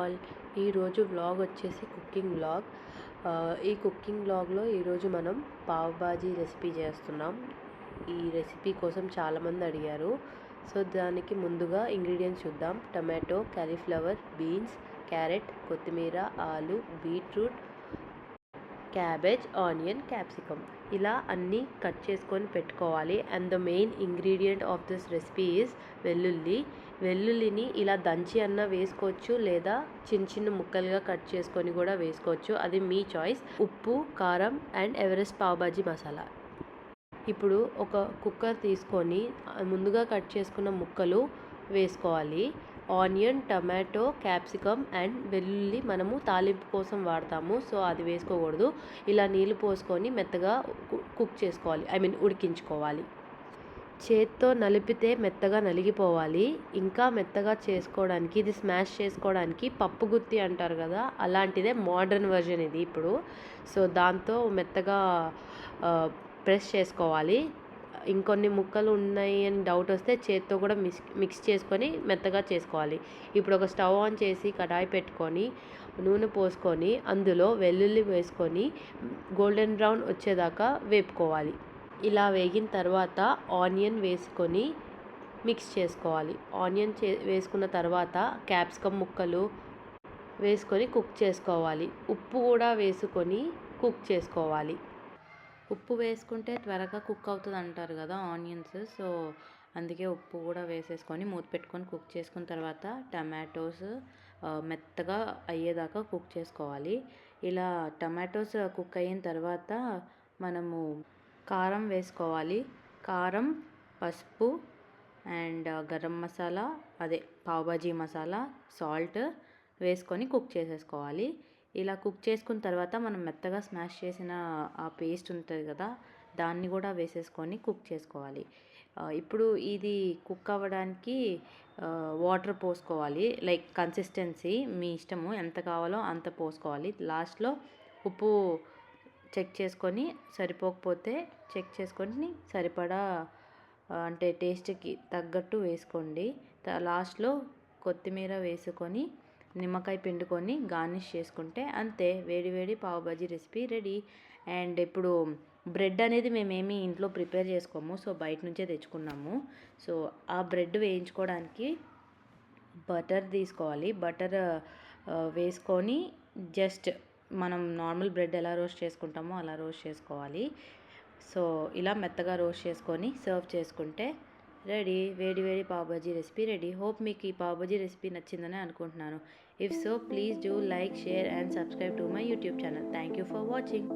All. ఈరోజు vlog వచ్చేసి cooking vlog. ఈ కుకింగ్ వ్లాగ్లో ఈరోజు మనం పావ్ బాజీ రెసిపీ చేస్తున్నాం. ఈ రెసిపీ కోసం చాలామంది అడిగారు. సో దానికి ముందుగా ఇంగ్రీడియంట్స్ చూద్దాం. టమాటో, కాలీఫ్లవర్, బీన్స్, క్యారెట్, కొత్తిమీర, ఆలు, బీట్రూట్, క్యాబేజ్, ఆనియన్, క్యాప్సికమ్ ఇలా అన్నీ కట్ చేసుకొని పెట్టుకోవాలి. And the main ingredient of this recipe is వెల్లుల్లిని ఇలా దంచి అన్న వేసుకోవచ్చు, లేదా చిన్న చిన్న ముక్కలుగా కట్ చేసుకొని కూడా వేసుకోవచ్చు. అది మీ చాయిస్. ఉప్పు, కారం అండ్ ఎవరెస్ట్ పావ్ బాజీ మసాలా. ఇప్పుడు ఒక కుక్కర్ తీసుకొని ముందుగా కట్ చేసుకున్న ముక్కలు వేసుకోవాలి. ఆనియన్, టమాటో, క్యాప్సికమ్ అండ్ వెల్లుల్లి మనము తాలింపు కోసం వాడతాము, సో అది వేసుకోకూడదు. ఇలా నీళ్ళు పోసుకొని మెత్తగా కుక్ చేసుకోవాలి, ఉడికించుకోవాలి. చేత్తో నలిపితే మెత్తగా నలిగిపోవాలి. ఇంకా మెత్తగా చేసుకోవడానికి, ఇది స్మాష్ చేసుకోవడానికి పప్పు గుత్తి అంటారు కదా, అలాంటిదే మోడర్న్ వర్జన్ ఇది ఇప్పుడు. సో దాంతో మెత్తగా ప్రెస్ చేసుకోవాలి. ఇంకొన్ని ముక్కలు ఉన్నాయి అని డౌట్ వస్తే చేత్తో కూడా మిక్స్ చేసుకొని మెత్తగా చేసుకోవాలి. ఇప్పుడు ఒక స్టవ్ ఆన్ చేసి కడాయి పెట్టుకొని నూనె పోసుకొని అందులో వెల్లుల్లి వేసుకొని గోల్డెన్ బ్రౌన్ వచ్చేదాకా వేపుకోవాలి. ఇలా వేగిన తర్వాత ఆనియన్ వేసుకొని మిక్స్ చేసుకోవాలి. ఆనియన్ వేసుకున్న తర్వాత క్యాప్సికమ్ ముక్కలు వేసుకొని కుక్ చేసుకోవాలి. ఉప్పు కూడా వేసుకొని కుక్ చేసుకోవాలి. ఉప్పు వేసుకుంటే త్వరగా కుక్ అవుతుంది అంటారు కదా ఆనియన్స్, సో అందుకే ఉప్పు కూడా వేసేసుకొని మూత పెట్టుకొని కుక్ చేసుకున్న తర్వాత టమాటోస్ మెత్తగా అయ్యేదాకా కుక్ చేసుకోవాలి. ఇలా టమాటోస్ కుక్ అయిన తర్వాత మనము కారం వేసుకోవాలి. కారం, పసుపు అండ్ గరం మసాలా, అదే పావ్ బాజీ మసాలా, సాల్ట్ వేసుకొని కుక్ చేసేసుకోవాలి. ఇలా కుక్ చేసుకున్న తర్వాత మనం మెత్తగా స్మాష్ చేసిన ఆ పేస్ట్ ఉంటుంది కదా, దాన్ని కూడా వేసేసుకొని కుక్ చేసుకోవాలి. ఇప్పుడు ఇది కుక్ అవ్వడానికి వాటర్ పోసుకోవాలి. లైక్ కన్సిస్టెన్సీ మీ ఇష్టము, ఎంత కావాలో అంత పోసుకోవాలి. లాస్ట్లో ఉప్పు చెక్ చేసుకొని సరిపోకపోతే చెక్ చేసుకొని సరిపడా అంటే టేస్ట్కి తగ్గట్టు వేసుకోండి. లాస్ట్లో కొత్తిమీర వేసుకొని నిమ్మకాయ పిండుకొని గార్నిష్ చేసుకుంటే అంతే, వేడి వేడి pav bhaji recipe ready. And ఇప్పుడు బ్రెడ్ అనేది మేమేమి ఇంట్లో ప్రిపేర్ చేసుకోము, సో బయట నుంచే తెచ్చుకున్నాము. సో ఆ బ్రెడ్ వేయించుకోవడానికి బటర్ తీసుకోవాలి. బటర్ వేసుకొని జస్ట్ మనం నార్మల్ బ్రెడ్ ఎలా రోస్ట్ చేసుకుంటామో అలా రోస్ట్ చేసుకోవాలి. సో ఇలా మెత్తగా రోస్ట్ చేసుకొని సర్వ్ చేసుకుంటే రెడీ, వేడి వేడి pav bhaji recipe ready. Hope మీకు ఈ పావ్ బాజీ రెసిపీ నచ్చిందని అనుకుంటున్నాను. If so please do like, share and subscribe to my YouTube channel. Thank you for watching.